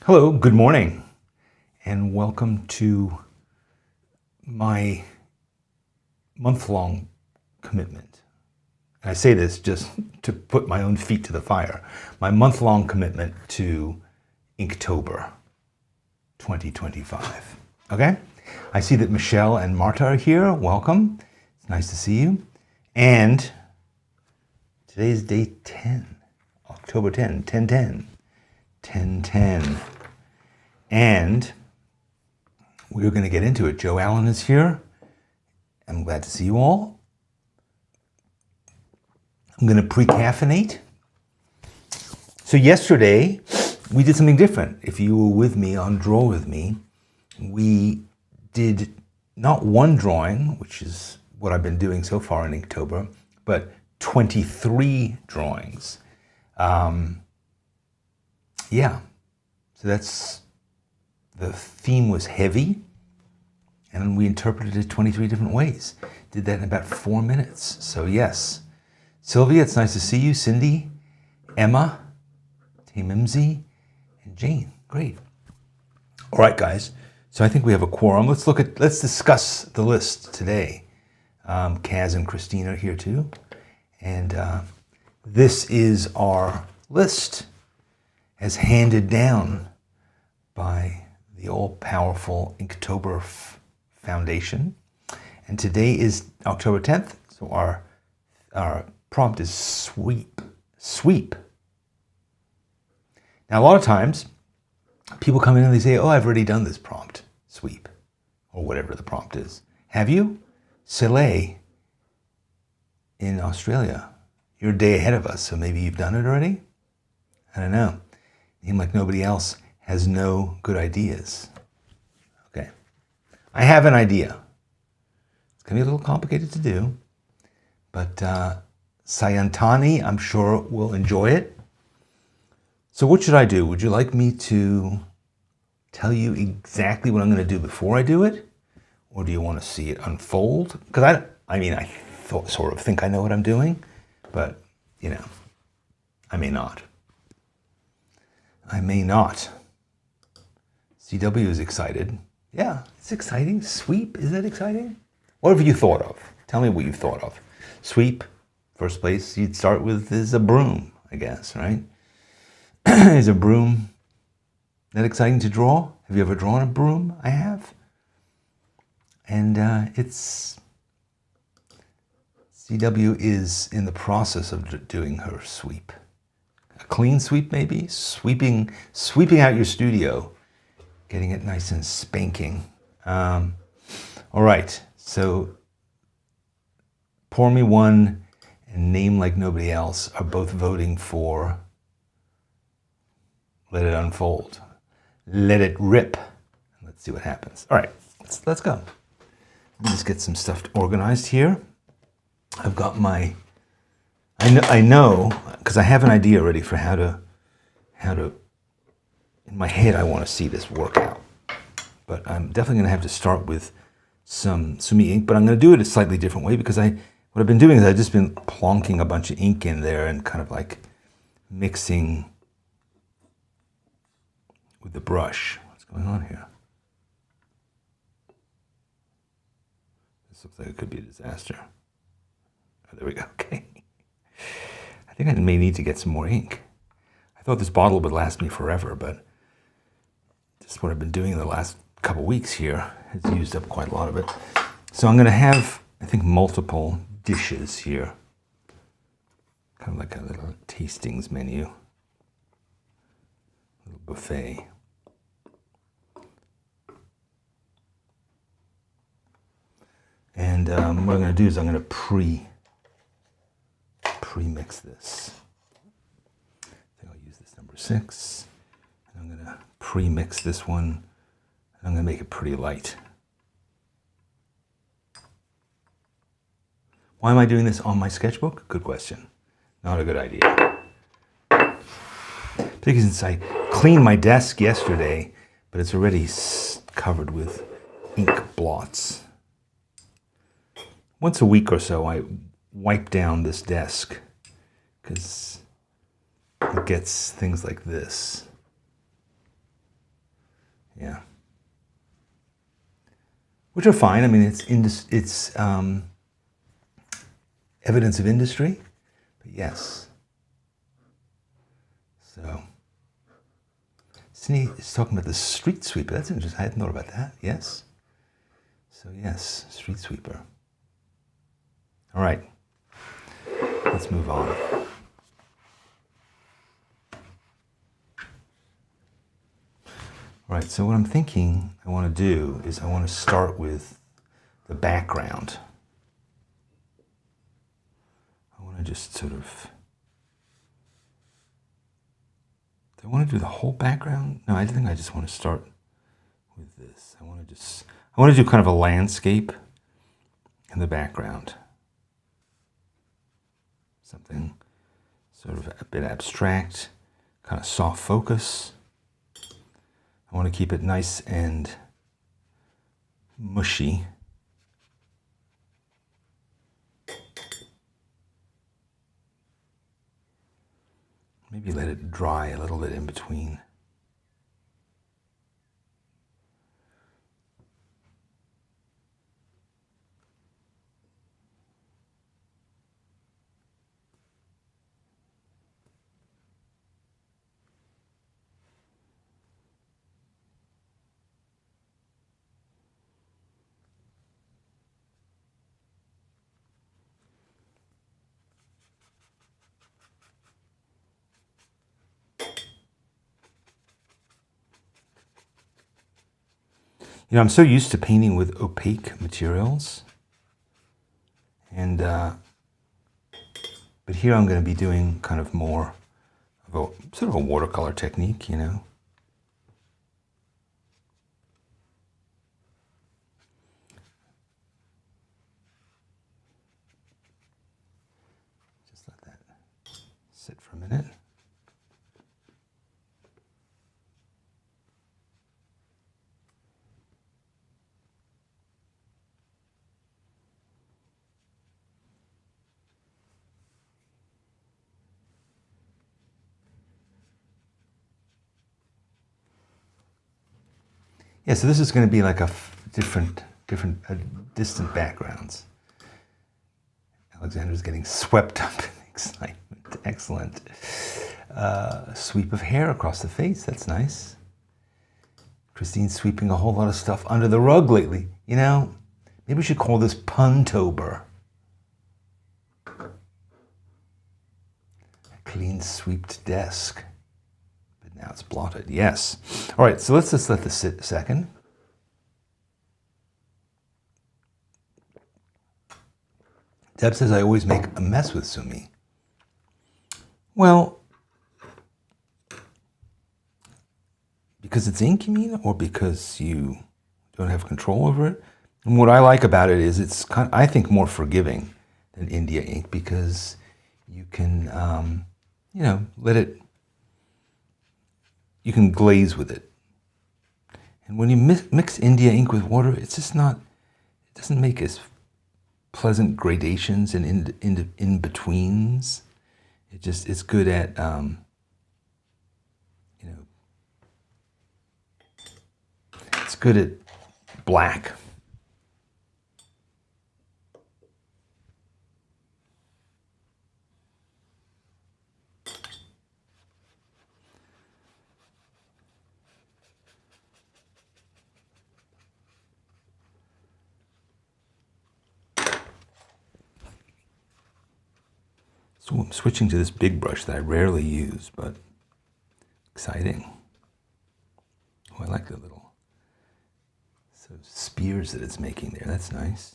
Hello, good morning, and welcome to my month-long commitment. And I say this just to put my own feet to the fire. My month-long commitment to Inktober 2025. Okay? I see that Michelle and Marta are here. Welcome. It's nice to see you. And today is day 10, October 10, 10-10. 10-10. And we're going to get into it. Joe Allen is here. I'm glad to see you all. I'm going to pre-caffeinate. So yesterday, we did something different. If you were with me on Draw With Me, we did not one drawing, which is what I've been doing so far in Inktober, but 23 drawings. So the theme was heavy, and we interpreted it 23 different ways. Did that in about 4 minutes. So yes, Sylvia, it's nice to see you. Cindy, Emma, Tamimzi, and Jane. Great. All right, guys. So I think we have a quorum. Let's discuss the list today. Kaz and Christine are here too, and this is our list as handed down by the all-powerful Inktober Foundation. And today is October 10th, so our prompt is sweep. Sweep. Now, a lot of times, people come in and they say, oh, I've already done this prompt, sweep, or whatever the prompt is. Have you? Soleil in Australia. You're a day ahead of us, so maybe you've done it already? I don't know. Name like nobody else has no good ideas. Okay. I have an idea. It's going to be a little complicated to do, but Sayantani, I'm sure, will enjoy it. So what should I do? Would you like me to tell you exactly what I'm going to do before I do it? Or do you want to see it unfold? Because I sort of think I know what I'm doing, but, I may not. I may not. CW is excited. Yeah, it's exciting. Sweep, is that exciting? What have you thought of? Tell me what you've thought of. Sweep, first place you'd start with is a broom, I guess, right? Is a broom that exciting to draw? Have you ever drawn a broom? I have. And CW is in the process of doing her sweep. A clean sweep, maybe? Sweeping out your studio. Getting it nice and spanking. All right, so Pour Me One and Name Like Nobody Else are both voting for Let It Unfold. Let it rip. Let's see what happens. All right, let's go. Let me just get some stuff organized here. I've got my, I know, because I have an idea already for how to, in my head I want to see this work out. But I'm definitely going to have to start with some Sumi ink, but I'm going to do it a slightly different way because what I've been doing is I've just been plonking a bunch of ink in there and kind of like mixing with the brush. What's going on here? This looks like it could be a disaster. Oh, there we go. Okay. I think I may need to get some more ink. I thought this bottle would last me forever, but just what I've been doing in the last couple weeks here has used up quite a lot of it. So I'm going to have, I think, multiple dishes here. Kind of like a little tastings menu. A little buffet. And what I'm going to do is I'm going to pre-mix this. I think I'll use this number 6. And I'm going to pre-mix this one. And I'm going to make it pretty light. Why am I doing this on my sketchbook? Good question. Not a good idea. Because since I cleaned my desk yesterday, but it's already covered with ink blots. Once a week or so, I wipe down this desk because it gets things like this. Yeah. Which are fine. I mean, it's evidence of industry, but yes. So, Sydney is talking about the street sweeper. That's interesting. I hadn't thought about that. Yes. So yes, street sweeper. All right. Let's move on. All right, so what I'm thinking I want to do is I want to start with the background. I want to just sort of, do I want to do the whole background? No, I think I just want to start with this. I want to do kind of a landscape in the background. Something sort of a bit abstract, kind of soft focus. I want to keep it nice and mushy. Maybe let it dry a little bit in between. You know, I'm so used to painting with opaque materials, and but here I'm going to be doing kind of more of a sort of a watercolor technique, you know. Just let that sit for a minute. Yeah, so this is going to be like a different distant backgrounds. Alexander's getting swept up in excitement. Excellent. Sweep of hair across the face. That's nice. Christine's sweeping a whole lot of stuff under the rug lately. You know, maybe we should call this Puntober. A clean sweeped desk. Now it's blotted, yes. All right, so let's just let this sit a second. Deb says I always make a mess with Sumi. Well, because it's ink, you mean, or because you don't have control over it? And what I like about it is it's kind of, I think, more forgiving than India ink because you can, you know, you can glaze with it. And when you mix India ink with water, it's just not, it doesn't make as pleasant gradations and in-betweens. It's good at, you know, it's good at black. So I'm switching to this big brush that I rarely use, but exciting. Oh, I like the little sort of spears that it's making there. That's nice.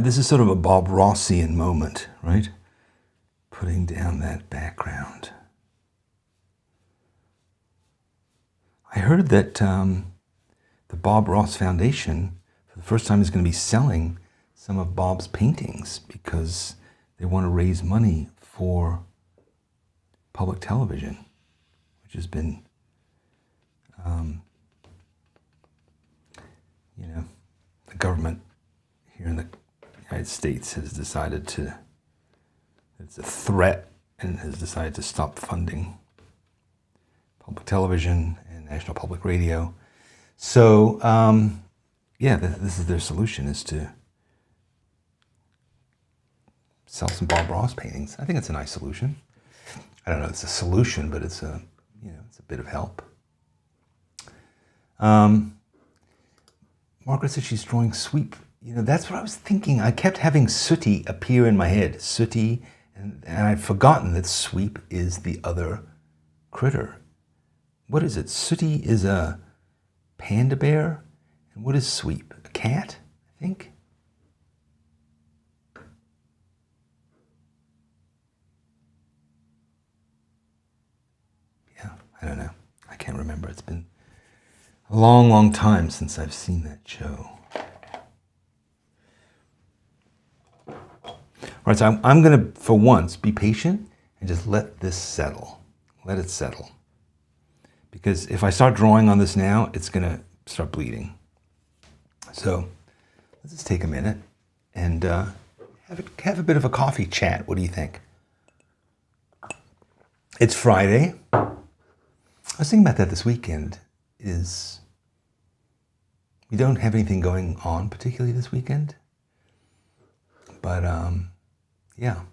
This is sort of a Bob Rossian moment, right? Putting down that background. I heard that the Bob Ross Foundation, for the first time, is going to be selling some of Bob's paintings because they want to raise money for public television, which has been, you know, the government here in the United United States has decided it's a threat and has decided to stop funding public television and National Public Radio. So, this is their solution, is to sell some Bob Ross paintings. I think it's a nice solution. I don't know if it's a solution, but it's a bit of help. Margaret said she's drawing Sweep. That's what I was thinking. I kept having Sooty appear in my head. Sooty, and I'd forgotten that Sweep is the other critter. What is it? Sooty is a panda bear? And what is Sweep? A cat, I think? Yeah, I don't know. I can't remember. It's been a long, long time since I've seen that show. All right, so I'm going to, for once, be patient and just let this settle. Let it settle. Because if I start drawing on this now, it's going to start bleeding. So let's just take a minute and have a bit of a coffee chat. What do you think? It's Friday. I was thinking about that this weekend. We don't have anything going on particularly this weekend. But yeah.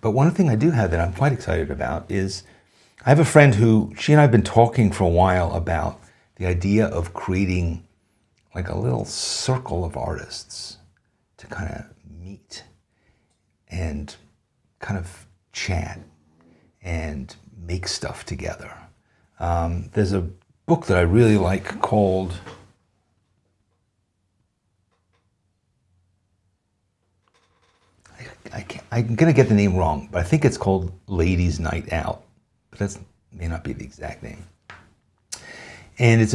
But one thing I do have that I'm quite excited about is I have a friend who, she and I have been talking for a while about the idea of creating like a little circle of artists to kind of meet and kind of chat and make stuff together. There's a book that I really like called I'm going to get the name wrong, but I think it's called Ladies' Night Out. But that may not be the exact name. And it's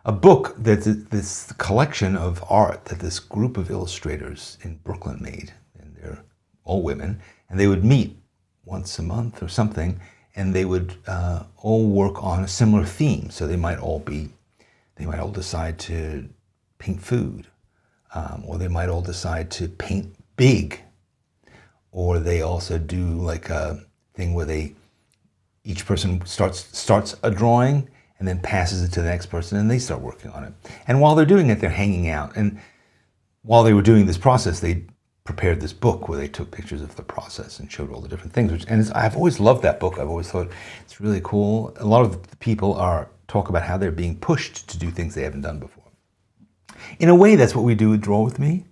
a book that's this collection of art that this group of illustrators in Brooklyn made. And they're all women. And they would meet once a month or something, and they would all work on a similar theme. So they might all decide to paint food, or they might all decide to paint big. Or they also do like a thing where each person starts a drawing and then passes it to the next person and they start working on it. And while they're doing it, they're hanging out. And while they were doing this process, they prepared this book where they took pictures of the process and showed all the different things. I've always loved that book. I've always thought it's really cool. A lot of the people talk about how they're being pushed to do things they haven't done before. In a way, that's what we do with Draw With Me,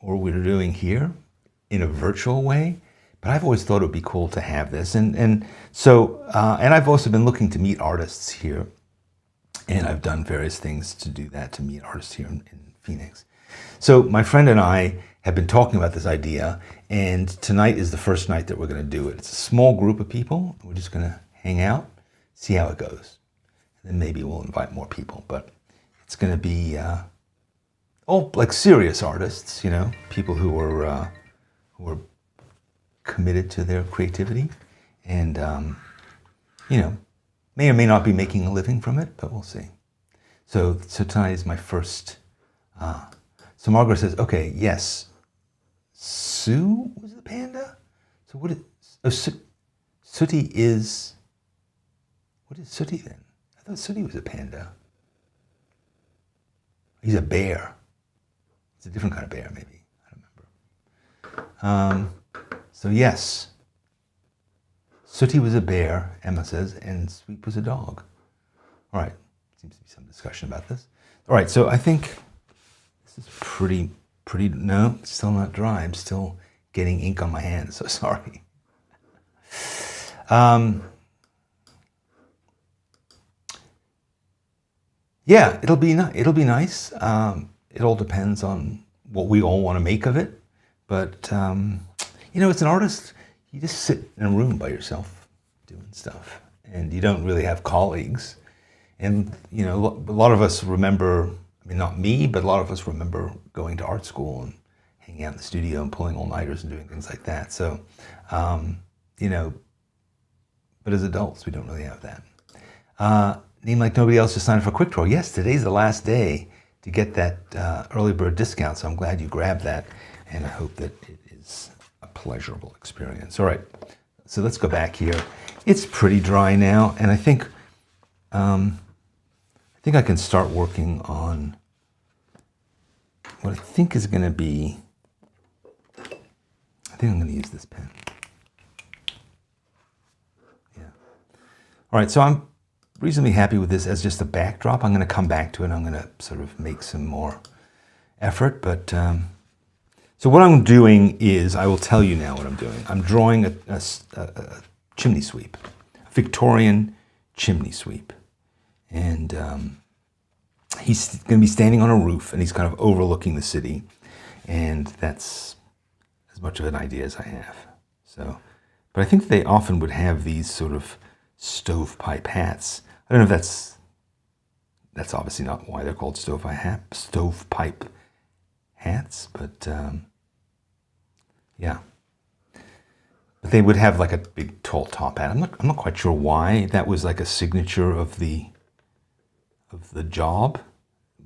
or we're doing here, in a virtual way, but I've always thought it would be cool to have this. And so I've also been looking to meet artists here, and I've done various things to do that, to meet artists here in Phoenix. So my friend and I have been talking about this idea, and tonight is the first night that we're going to do it. It's a small group of people. We're just going to hang out, see how it goes. And then maybe we'll invite more people, but it's going to be all like serious artists, people who are committed to their creativity and, may or may not be making a living from it, but we'll see. So tonight is my first. So Margaret says, okay, yes, Sue was the panda? So Sooty is, what is Sooty then? I thought Sooty was a panda. He's a bear. It's a different kind of bear, maybe. So yes, Sooty was a bear, Emma says, and Sweep was a dog. All right, seems to be some discussion about this. All right, so I think this is pretty, no, it's still not dry. I'm still getting ink on my hands, so sorry. Yeah, it'll be nice. It all depends on what we all want to make of it. But, as an artist, you just sit in a room by yourself doing stuff. And you don't really have colleagues. And, a lot of us remember, not me, but a lot of us remember going to art school and hanging out in the studio and pulling all-nighters and doing things like that. So, but as adults, we don't really have that. Name Like Nobody Else just signed up for Quick Draw. Yes, today's the last day to get that early bird discount, so I'm glad you grabbed that. and I hope that it is a pleasurable experience. All right, so let's go back here. It's pretty dry now, and I think I can start working on what I think is going to be. I think I'm going to use this pen. Yeah. All right, so I'm reasonably happy with this as just a backdrop. I'm going to come back to it. I'm going to sort of make some more effort, but so what I'm doing is, I will tell you now what I'm doing. I'm drawing a chimney sweep, a Victorian chimney sweep, and he's going to be standing on a roof, and he's kind of overlooking the city, and that's as much of an idea as I have. So, but I think they often would have these sort of stovepipe hats. I don't know if that's obviously not why they're called stovepipe hats, but yeah. But they would have like a big tall top hat. I'm not quite sure why that was like a signature of the job.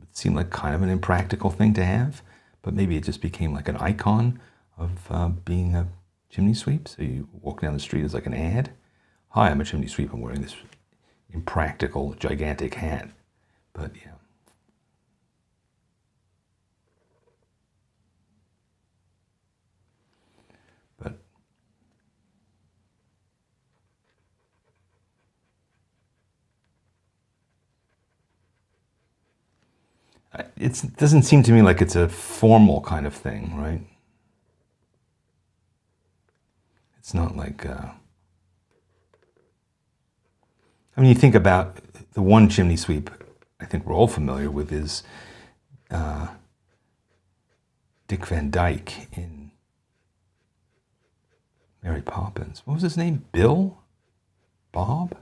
It seemed like kind of an impractical thing to have, but maybe it just became like an icon of being a chimney sweep. So you walk down the street as like an ad. Hi, I'm a chimney sweep. I'm wearing this impractical, gigantic hat. But yeah. But it doesn't seem to me like it's a formal kind of thing, right? It's not like, I mean, you think about the one chimney sweep I think we're all familiar with is Dick Van Dyke in Mary Poppins. What was his name? Bill? Bob?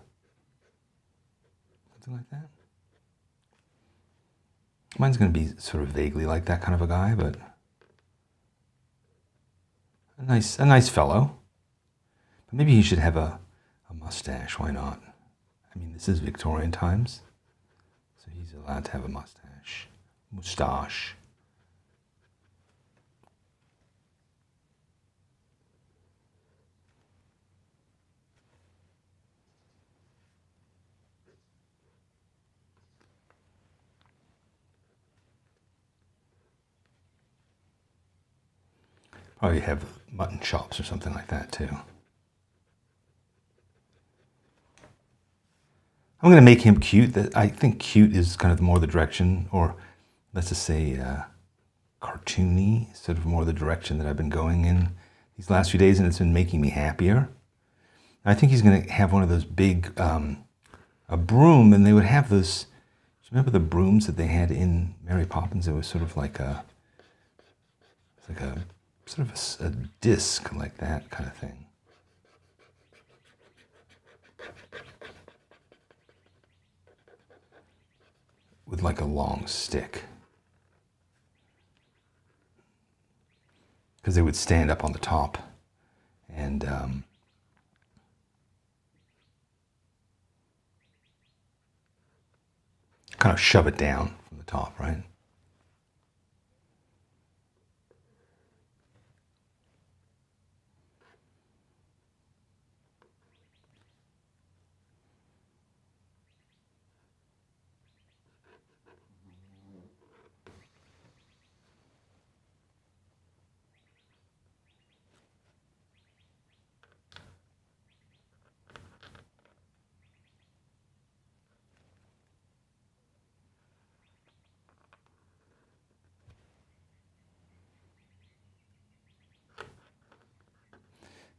Something like that? Mine's going to be sort of vaguely like that kind of a guy, but a nice fellow. But maybe he should have a mustache. Why not? I mean, this is Victorian times, so he's allowed to have a mustache. Mustache. Probably have mutton chops or something like that too. I'm going to make him cute. I think cute is kind of more the direction, or let's just say cartoony, sort of more the direction that I've been going in these last few days, and it's been making me happier. I think he's going to have one of those big, a broom, and they would have those, do you remember the brooms that they had in Mary Poppins? It was sort of like a sort of a disc like that kind of thing. With like a long stick. Because they would stand up on the top and kind of shove it down from the top, right?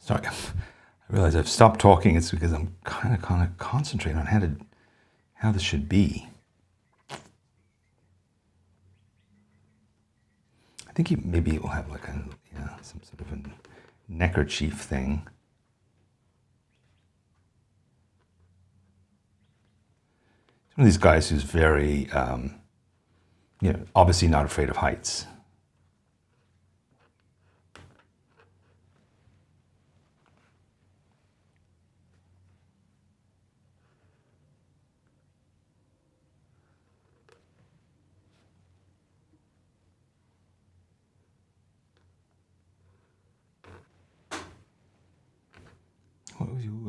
Sorry, I realize I've stopped talking. It's because I'm kind of concentrating on how this should be. I think maybe it will have like some sort of a neckerchief thing. It's one of these guys who's very, obviously not afraid of heights.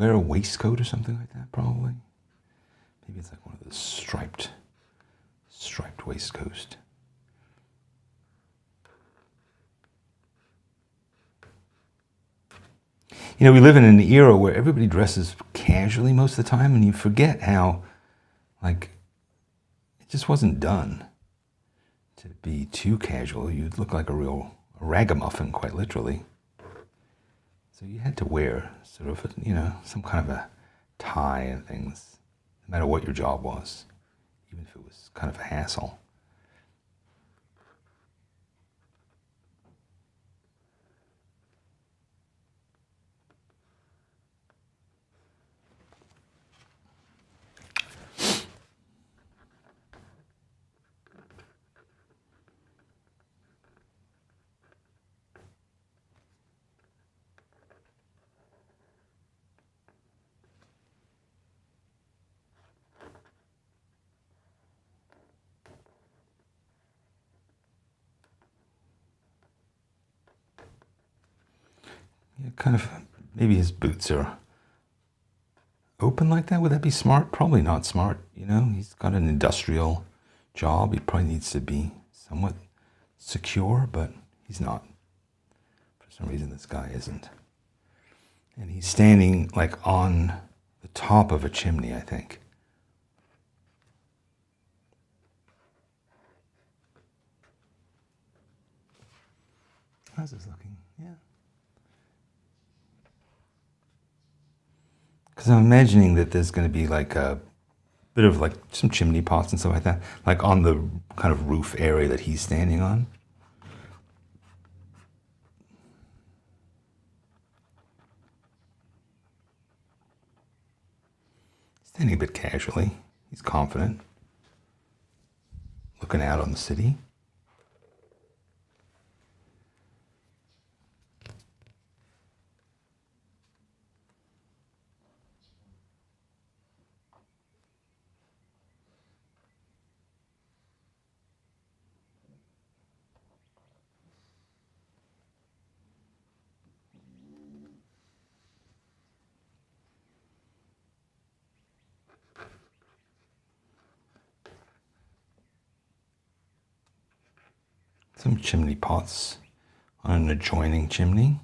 wear a waistcoat or something like that, probably. Maybe it's like one of those striped waistcoats. You know, we live in an era where everybody dresses casually most of the time, and you forget how, like, it just wasn't done to be too casual. You'd look like a real ragamuffin, quite literally. So you had to wear sort of, some kind of a tie and things, no matter what your job was, even if it was kind of a hassle. Yeah, kind of, maybe his boots are open like that. Would that be smart? Probably not smart. He's got an industrial job. He probably needs to be somewhat secure, but he's not. For some reason, this guy isn't. And he's standing like on the top of a chimney, I think. How's this looking? Yeah. Because I'm imagining that there's going to be like a bit of like some chimney pots and stuff like that, like on the kind of roof area that he's standing on. Standing a bit casually. He's confident. Looking out on the city. Some chimney pots on an adjoining chimney.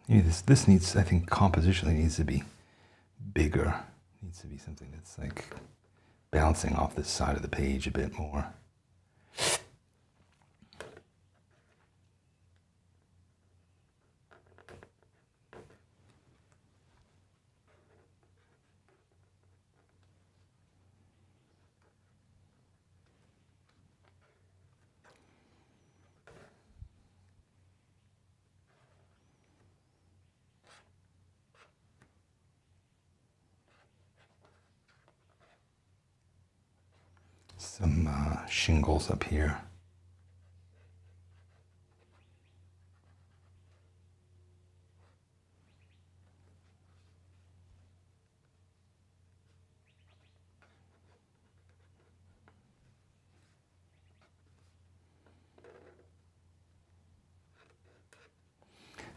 Maybe this needs, I think, compositionally needs to be bigger. It needs to be something that's like bouncing off this side of the page a bit more. Some shingles up here.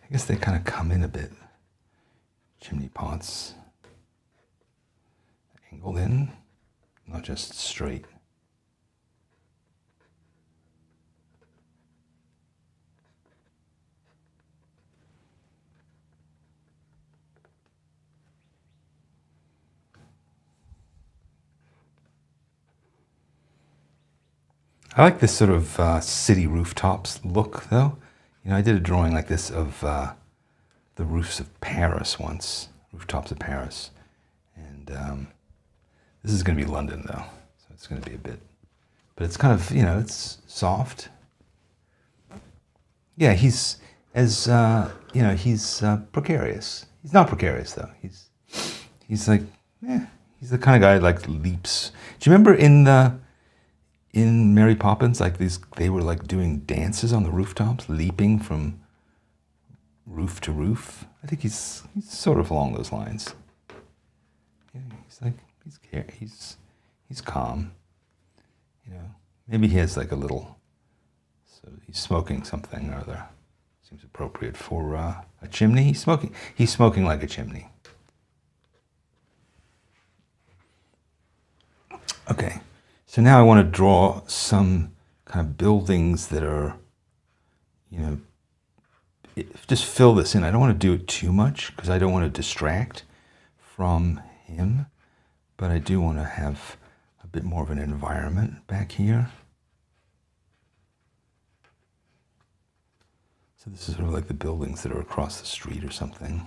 I guess they kind of come in a bit. Chimney pots angled in, not just straight. I like this sort of city rooftops look, though. I did a drawing like this of the roofs of Paris once, rooftops of Paris. And this is going to be London, though, so it's going to be a bit, but it's kind of, it's soft. Yeah, he's as he's precarious. He's not precarious though. He's like, he's the kind of guy like leaps. Do you remember in Mary Poppins, like they were like doing dances on the rooftops, leaping from roof to roof? I think he's sort of along those lines. Yeah, he's like he's calm. Maybe he has like a little. So he's smoking something or other. Seems appropriate for a chimney. He's smoking like a chimney. Okay, so now I want to draw some kind of buildings that are, just fill this in. I don't want to do it too much because I don't want to distract from him, but I do want to have a bit more of an environment back here. So this is sort of like the buildings that are across the street or something.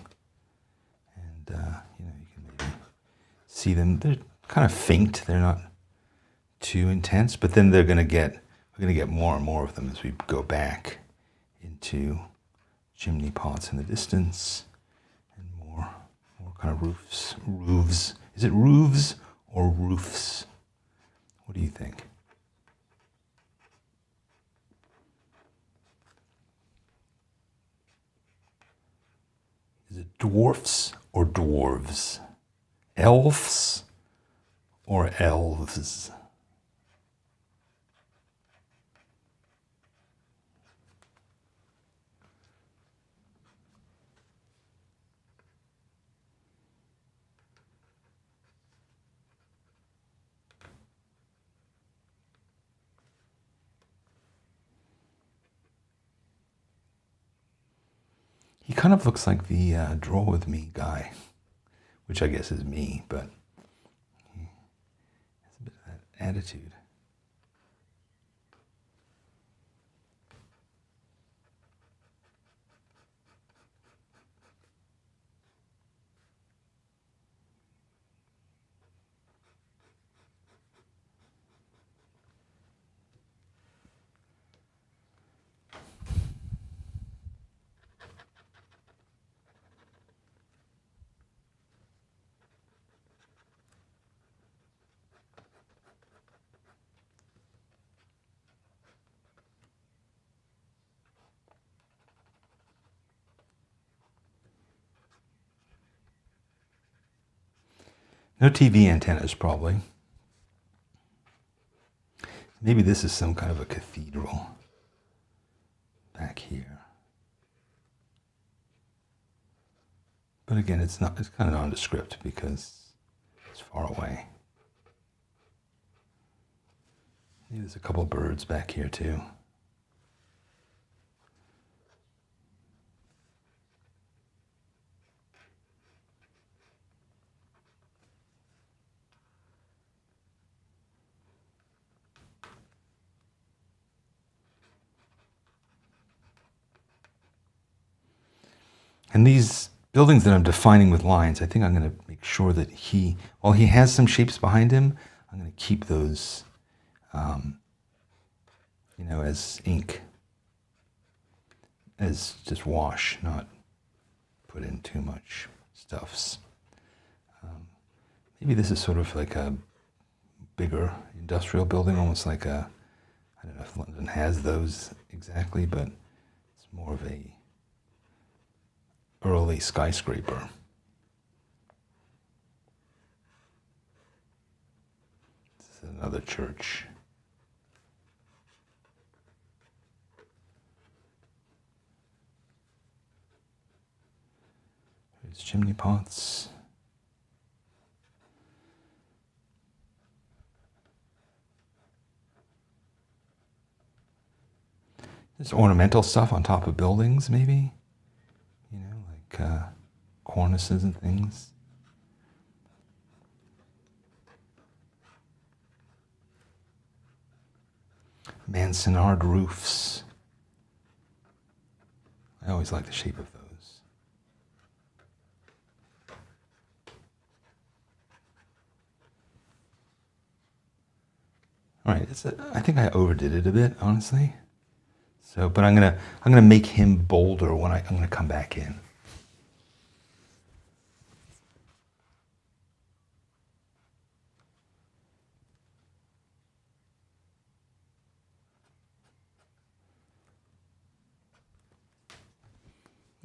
And, you can maybe see them. They're kind of faint. They're not too intense, but then we're going to get more and more of them as we go back into chimney pots in the distance and more kind of roofs. Is it roofs or roofs? What do you think? Is it dwarfs or dwarves? Elves or elves? He kind of looks like the Draw With Me guy, which I guess is me, but he has a bit of that attitude. No TV antennas, probably. Maybe this is some kind of a cathedral back here. But again, it's kind of nondescript because it's far away. Maybe there's a couple of birds back here too. And these buildings that I'm defining with lines, I think I'm going to make sure that while he has some shapes behind him, I'm going to keep those, as ink, as just wash, not put in too much stuffs. Maybe this is sort of like a bigger industrial building, almost like I don't know if London has those exactly, but it's more of a early skyscraper. This is another church. There's chimney pots. There's ornamental stuff on top of buildings, maybe. Like cornices and things. Mansard roofs. I always like the shape of those. All right, I think I overdid it a bit, honestly. So, but I'm gonna make him bolder when I'm gonna come back in.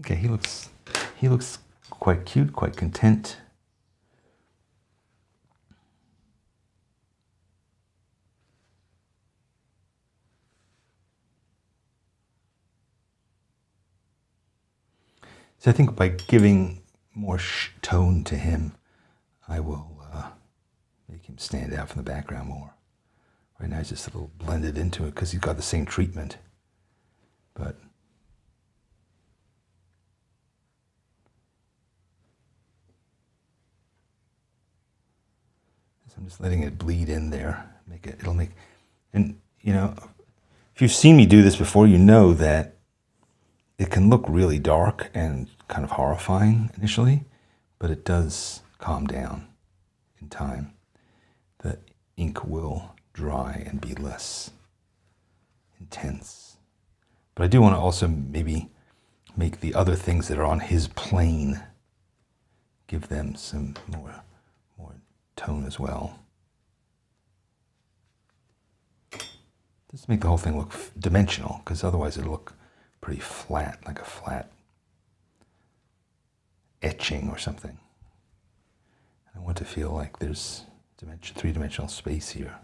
Okay, he looks quite cute, quite content. So I think by giving more tone to him, I will make him stand out from the background more. Right now he's just a little blended into it because he's got the same treatment. But so I'm just letting it bleed in there. And you know, if you've seen me do this before, you know that it can look really dark and kind of horrifying initially, but it does calm down in time. The ink will dry and be less intense. But I do want to also maybe make the other things that are on his plane, give them some more tone as well. Just make the whole thing look dimensional, because otherwise it'll look pretty flat, like a flat etching or something. I want to feel like there's three-dimensional space here.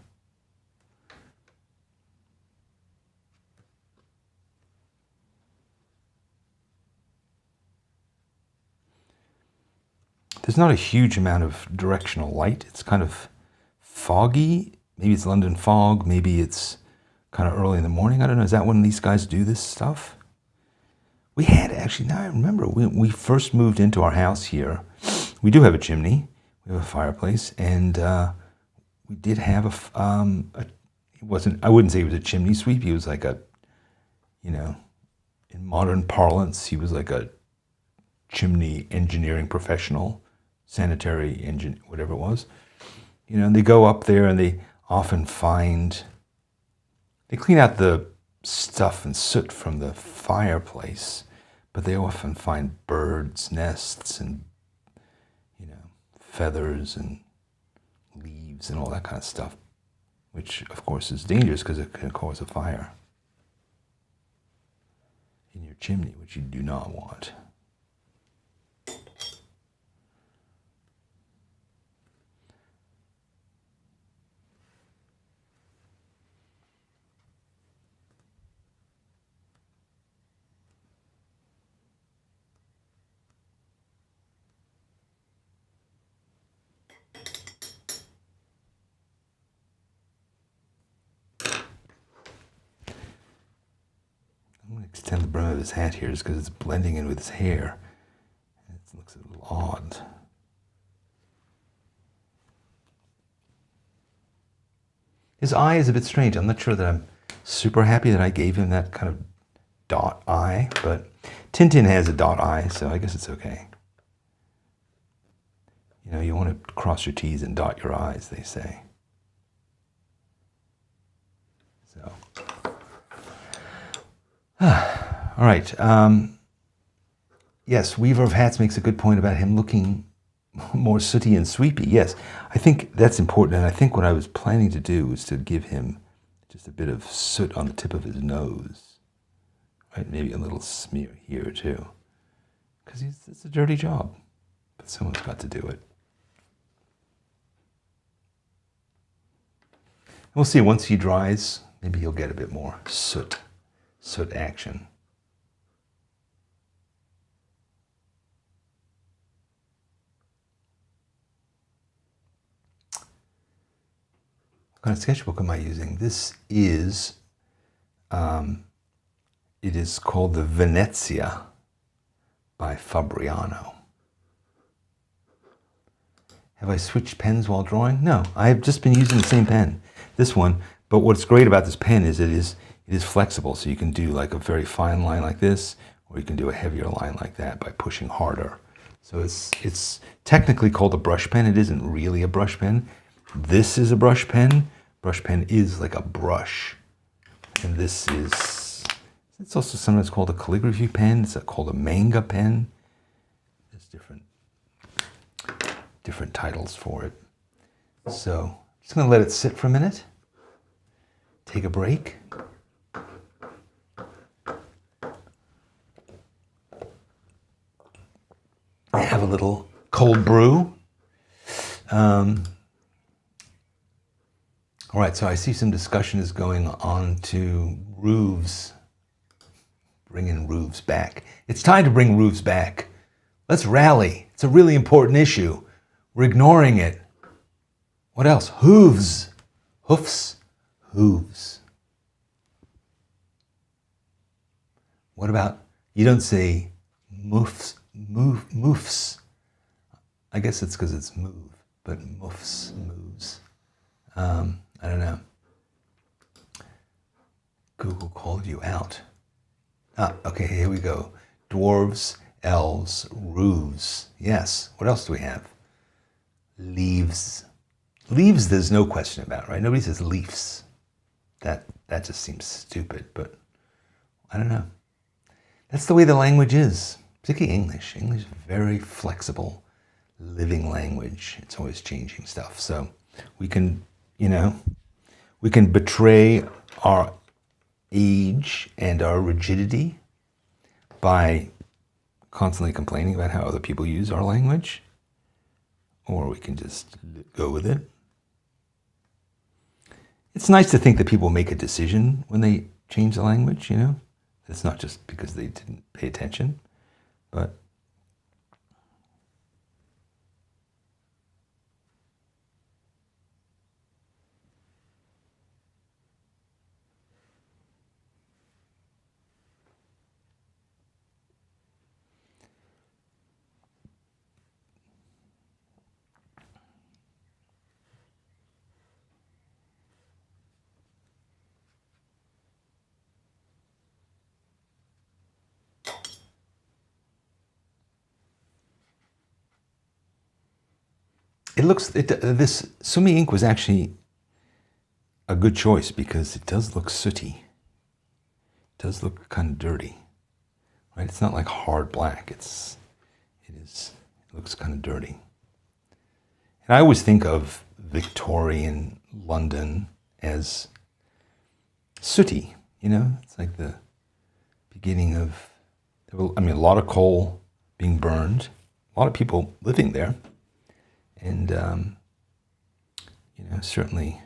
There's not a huge amount of directional light. It's kind of foggy. Maybe it's London fog. Maybe it's kind of early in the morning. I don't know. Is that when these guys do this stuff? We had actually, now I remember, we first moved into our house here. We do have a chimney. We have a fireplace. And we did have it wasn't, I wouldn't say he was a chimney sweep. He was like a, you know, in modern parlance, he was like a chimney engineering professional, sanitary engine, whatever it was. You know, and they go up there and they often they clean out the stuff and soot from the fireplace, but they often find birds' nests and, you know, feathers and leaves and all that kind of stuff, which of course is dangerous because it can cause a fire in your chimney, which you do not want. I'm going to extend the brim of his hat here just because it's blending in with his hair. And it looks a little odd. His eye is a bit strange. I'm not sure that I'm super happy that I gave him that kind of dot eye, but Tintin has a dot eye, so I guess it's okay. You know, you want to cross your T's and dot your I's, they say. So, all right. Yes, Weaver of Hats makes a good point about him looking more sooty and sweepy. Yes, I think that's important. And I think what I was planning to do was to give him just a bit of soot on the tip of his nose. Right, maybe a little smear here too. Because it's a dirty job, but someone's got to do it. We'll see, once he dries, maybe he'll get a bit more soot action. What kind of sketchbook am I using? This is, it is called the Venezia by Fabriano. Have I switched pens while drawing? No, I have just been using the same pen, this one. But what's great about this pen is it is flexible, so you can do like a very fine line like this, or you can do a heavier line like that by pushing harder. So it's technically called a brush pen. It isn't really a brush pen. This is a brush pen. Brush pen is like a brush, and this is, it's It's also sometimes called a calligraphy pen. It's called a manga pen. There's different titles for it. So I'm just going to let it sit for a minute. Take a break. Have a little cold brew. All right, so I see some discussion is going on to roofs, bringing roofs back. It's time to bring roofs back. Let's rally. It's a really important issue. We're ignoring it. What else? Hooves. Hoofs. Hooves. What about, you don't say moofs, moofs. I guess it's because it's move, but moofs, moves. I don't know. Google called you out. Okay, here we go. Dwarves, elves, roofs. Yes. What else do we have? Leaves. Leaves, there's no question about, right? Nobody says leaves. That just seems stupid, but I don't know. That's the way the language is, particularly English. English is very flexible, living language. It's always changing stuff. So we can, we can betray our age and our rigidity by constantly complaining about how other people use our language, or we can just go with it. It's nice to think that people make a decision when they change the language, It's not just because they didn't pay attention, but this Sumi ink was actually a good choice because it does look sooty. It does look kind of dirty, right? It's not like hard black. It looks kind of dirty. And I always think of Victorian London as sooty, It's like the beginning of, a lot of coal being burned, a lot of people living there. And, certainly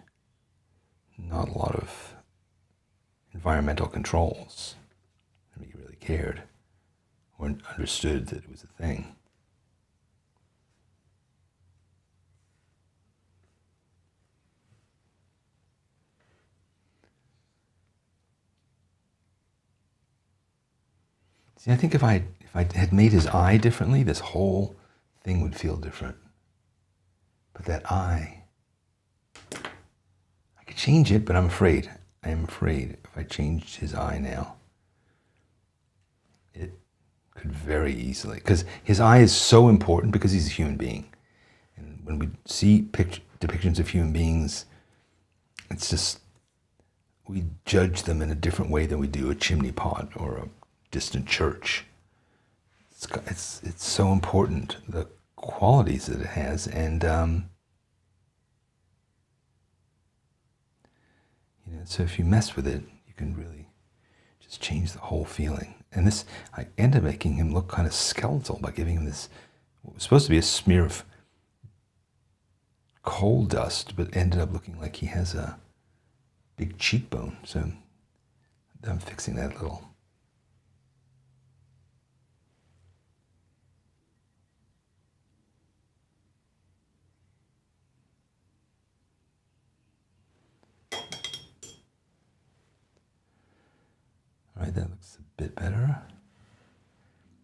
not a lot of environmental controls. Nobody really cared or understood that it was a thing. See, I think if I had made his eye differently, this whole thing would feel different. But that eye, I could change it, but I'm afraid. I am afraid if I changed his eye now, it could very easily, because his eye is so important because he's a human being. And when we see depictions of human beings, it's just, we judge them in a different way than we do a chimney pot or a distant church. It's so important, the qualities that it has, and so if you mess with it, you can really just change the whole feeling. And this, I ended up making him look kind of skeletal by giving him this, what was supposed to be a smear of coal dust, but ended up looking like he has a big cheekbone. So I'm fixing that a little. All right, that looks a bit better.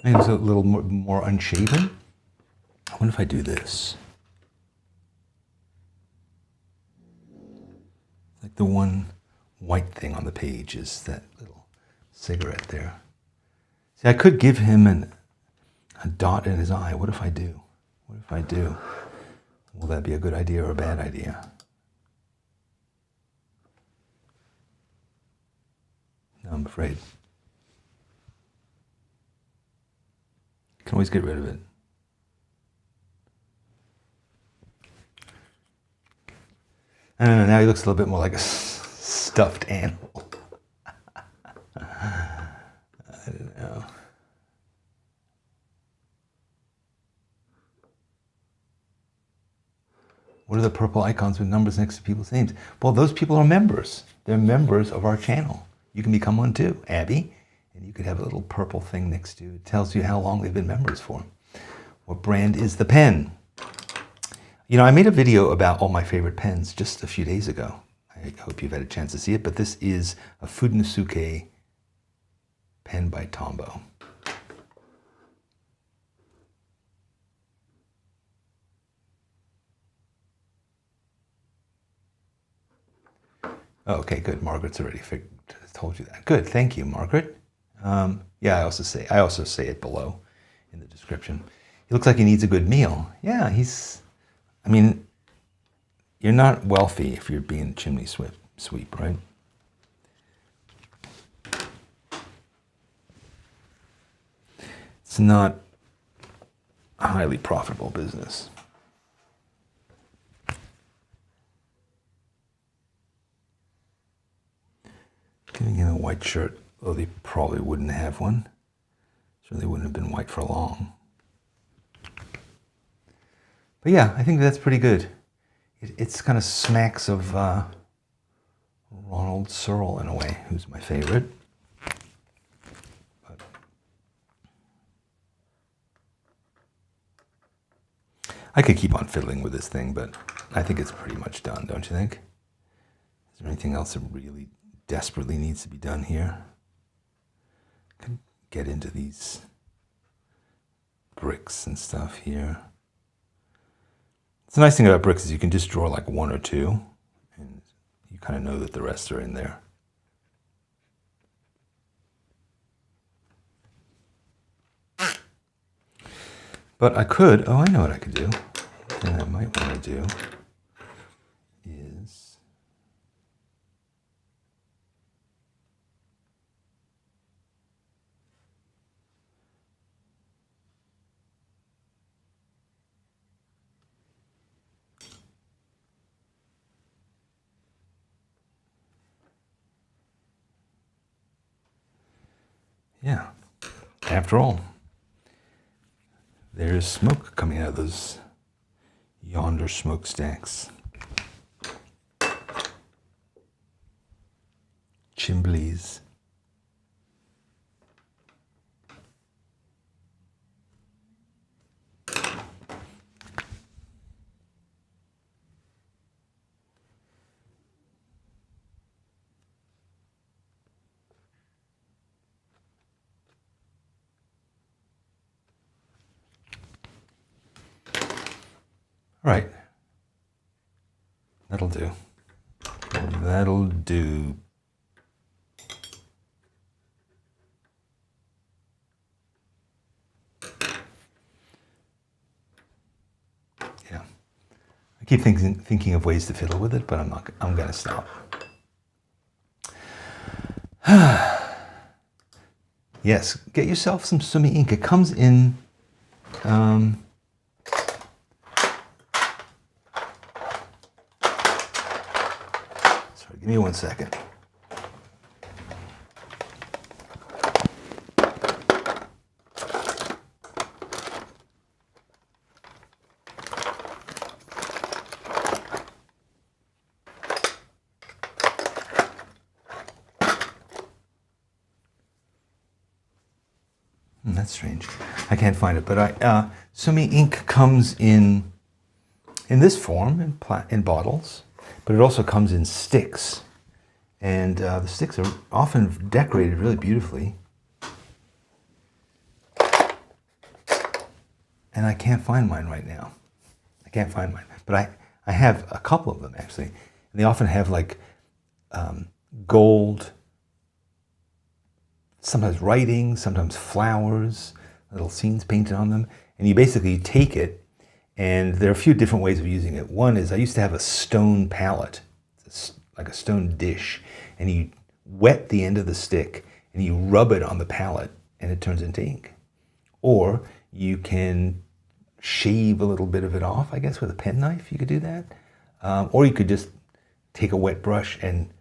Maybe it's a little more unshaven. I wonder if I do this. Like the one white thing on the page is that little cigarette there. See, I could give him a dot in his eye. What if I do? What if I do? Will that be a good idea or a bad idea? No, I'm afraid. You can always get rid of it. I don't know, now he looks a little bit more like a stuffed animal. I don't know. What are the purple icons with numbers next to people's names? Well, those people are members. They're members of our channel. You can become one too, Abby. And you could have a little purple thing next to it. It tells you how long they've been members for. What brand is the pen? You know, I made a video about all my favorite pens just a few days ago. I hope you've had a chance to see it, but this is a Fudenosuke pen by Tombow. Oh, okay, good. Margaret's already told you that. Good, thank you, Margaret. Yeah, I also say it below in the description. He looks like he needs a good meal. Yeah, I mean, you're not wealthy if you're being chimney sweep, right? It's not a highly profitable business. Giving him a white shirt, though they probably wouldn't have one. Certainly wouldn't have been white for long. But yeah, I think that's pretty good. It's kind of smacks of Ronald Searle in a way, who's my favorite. But I could keep on fiddling with this thing, but I think it's pretty much done, don't you think? Is there anything else that really desperately needs to be done here? I can get into these bricks and stuff here. The nice thing about bricks is you can just draw like one or two, and you kind of know that the rest are in there. But I could, I know what I could do. And I might want to do is yeah, after all, there's smoke coming out of those yonder smokestacks. Chimneys. All right, that'll do. That'll do. Yeah, I keep thinking of ways to fiddle with it, but I'm gonna stop. Yes, get yourself some Sumi ink. It comes in. Give me 1 second. That's strange. I can't find it, but Sumi ink comes in this form in bottles. But it also comes in sticks, and the sticks are often decorated really beautifully. And I can't find mine right now. I can't find mine, but I have a couple of them actually. And they often have like gold, sometimes writing, sometimes flowers, little scenes painted on them. And you basically take it. And there are a few different ways of using it. One is I used to have a stone palette, like a stone dish, and you wet the end of the stick and you rub it on the palette and it turns into ink. Or You can shave a little bit of it off, I guess, with a penknife. You could do that. Or you could just take a wet brush, and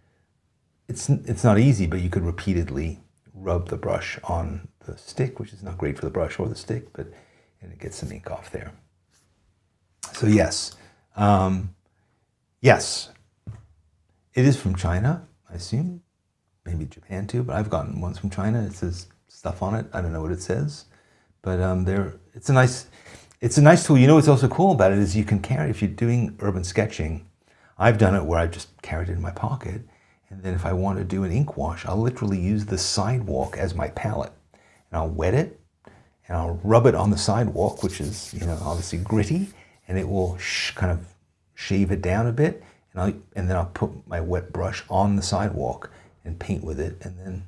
it's not easy, but you could repeatedly rub the brush on the stick, which is not great for the brush or the stick, and it gets some ink off there. So yes, yes, it is from China, I assume, maybe Japan too, but I've gotten ones from China. It says stuff on it. I don't know what it says, but it's a nice tool. You know what's also cool about it is you can carry, if you're doing urban sketching, I've done it where I just carried it in my pocket, and then if I want to do an ink wash, I'll literally use the sidewalk as my palette, and I'll wet it, and I'll rub it on the sidewalk, which is, obviously gritty, and it will kind of shave it down a bit, and then I'll put my wet brush on the sidewalk and paint with it, and then.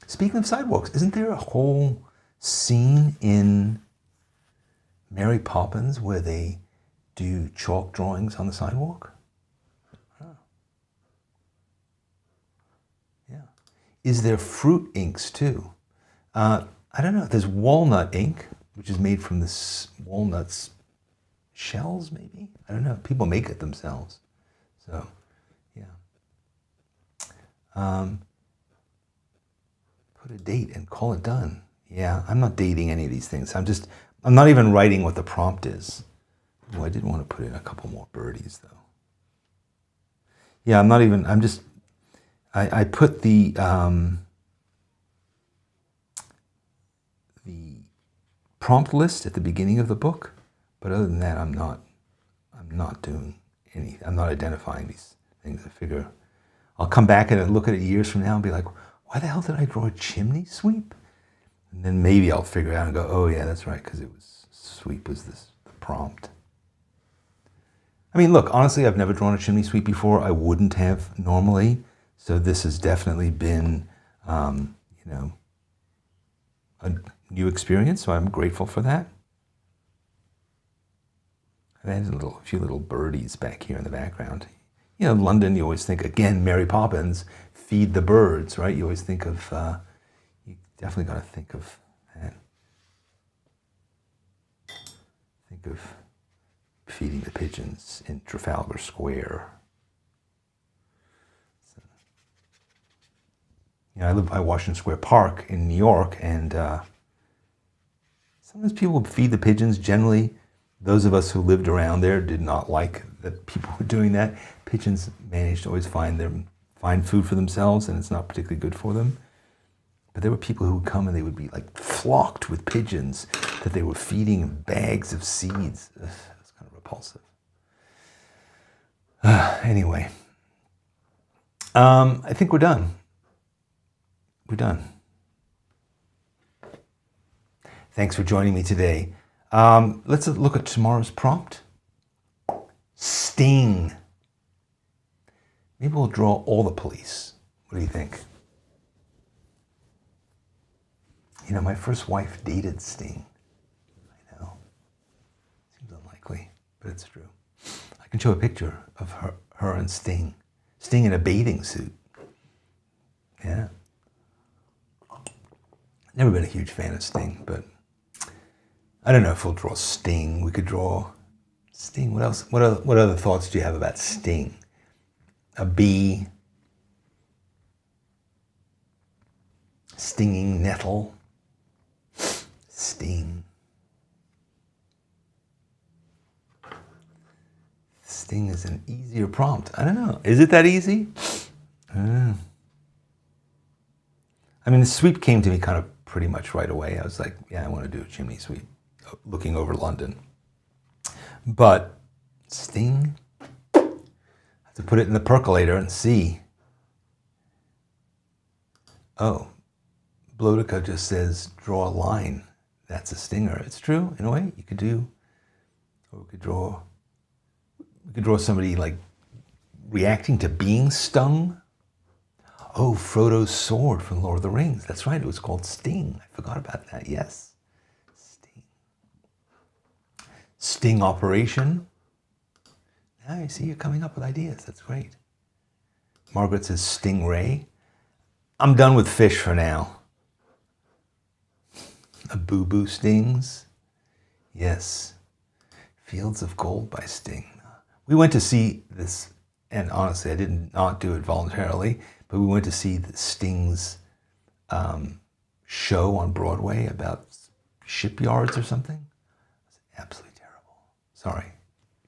Speaking of sidewalks, isn't there a whole scene in Mary Poppins where they do chalk drawings on the sidewalk? Oh. Yeah. Is there fruit inks too? I don't know. There's walnut ink, which is made from this walnuts shells, maybe? I don't know. People make it themselves. So, yeah. Put a date and call it done. Yeah, I'm not dating any of these things. I'm not even writing what the prompt is. Oh, I did want to put in a couple more birdies though. Yeah, I put the prompt list at the beginning of the book, but other than that, I'm not doing any, I'm not identifying these things. I figure I'll come back and look at it years from now and be like, why the hell did I draw a chimney sweep? And then maybe I'll figure it out and go, oh yeah, that's right, because sweep was the prompt. I mean, look, honestly, I've never drawn a chimney sweep before. I wouldn't have normally. So this has definitely been, a new experience. So I'm grateful for that. I've added a few little birdies back here in the background. London, you always think, again, Mary Poppins, feed the birds, right? You always think of, you definitely got to think of that. Think of feeding the pigeons in Trafalgar Square. So, I live by Washington Square Park in New York, and sometimes people would feed the pigeons. Generally, those of us who lived around there did not like that people were doing that. Pigeons managed to always find food for themselves, and it's not particularly good for them. But there were people who would come and they would be like flocked with pigeons that they were feeding bags of seeds. Ugh, it's kind of repulsive. Anyway, I think we're done. We're done. Thanks for joining me today. Let's look at tomorrow's prompt. Sting. Maybe we'll draw all the police. What do you think? My first wife dated Sting. I know. Seems unlikely, but it's true. I can show a picture of her and Sting. Sting in a bathing suit. Yeah. Never been a huge fan of Sting, but I don't know if we'll draw Sting. We could draw Sting. What else? What other thoughts do you have about Sting? A bee. Stinging nettle. Sting. Sting is an easier prompt. I don't know. Is it that easy? I don't know. I mean, the sweep came to me kind of pretty much right away. I was like, yeah, I want to do a chimney sweep, looking over London. But Sting, I have to put it in the percolator and see. Oh, Blodica just says, draw a line. That's a stinger. It's true, in a way. You could do, or we could draw somebody like reacting to being stung. Oh, Frodo's sword from Lord of the Rings. That's right, it was called Sting. I forgot about that, yes. Sting. Sting operation. Now you see, you're coming up with ideas. That's great. Margaret says stingray. I'm done with fish for now. A boo-boo stings. Yes. Fields of Gold by Sting. We went to see this, and honestly, I did not do it voluntarily, but we went to see the Sting's show on Broadway about shipyards or something. It was absolutely terrible. Sorry.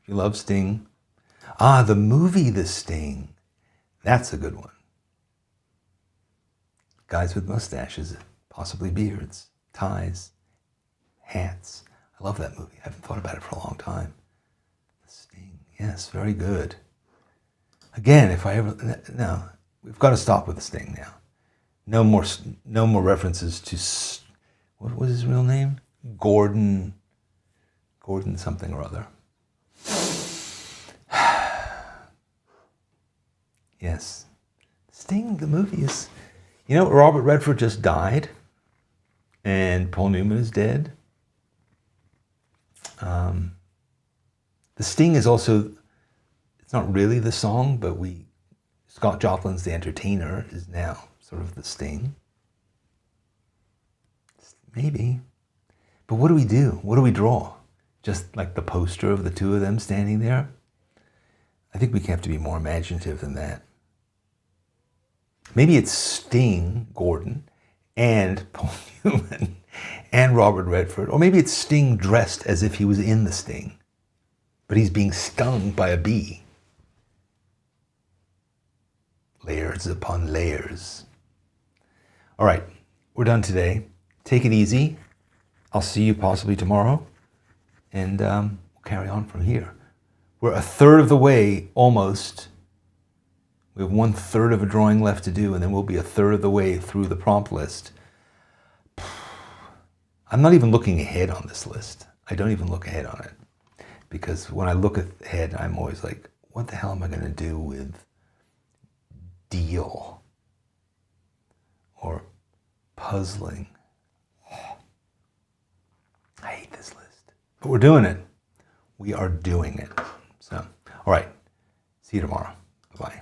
If you love Sting. The movie The Sting. That's a good one. Guys with mustaches, possibly beards, ties, hats. I love that movie. I haven't thought about it for a long time. The Sting. Yes, very good. Again, if I ever... No, we've got to stop with The Sting now. No more references to... What was his real name? Gordon something or other. Yes. Sting, the movie is... You know, Robert Redford just died, and Paul Newman is dead. The Sting is also, it's not really the song, but Scott Joplin's The Entertainer is now sort of the Sting. Maybe. But what do we do? What do we draw? Just like the poster of the two of them standing there? I think we have to be more imaginative than that. Maybe it's Sting, Gordon, and Paul Newman, and Robert Redford. Or maybe it's Sting dressed as if he was in the Sting, but he's being stung by a bee. Layers upon layers. All right, we're done today. Take it easy. I'll see you possibly tomorrow, and we'll carry on from here. We're a third of the way, almost. We have 1/3 of a drawing left to do, and then we'll be a third of the way through the prompt list. I'm not even looking ahead on this list. I don't even look ahead on it. Because when I look ahead, I'm always like, what the hell am I going to do with deal? Or puzzling. I hate this list. But we're doing it. We are doing it. So, all right. See you tomorrow. Bye-bye.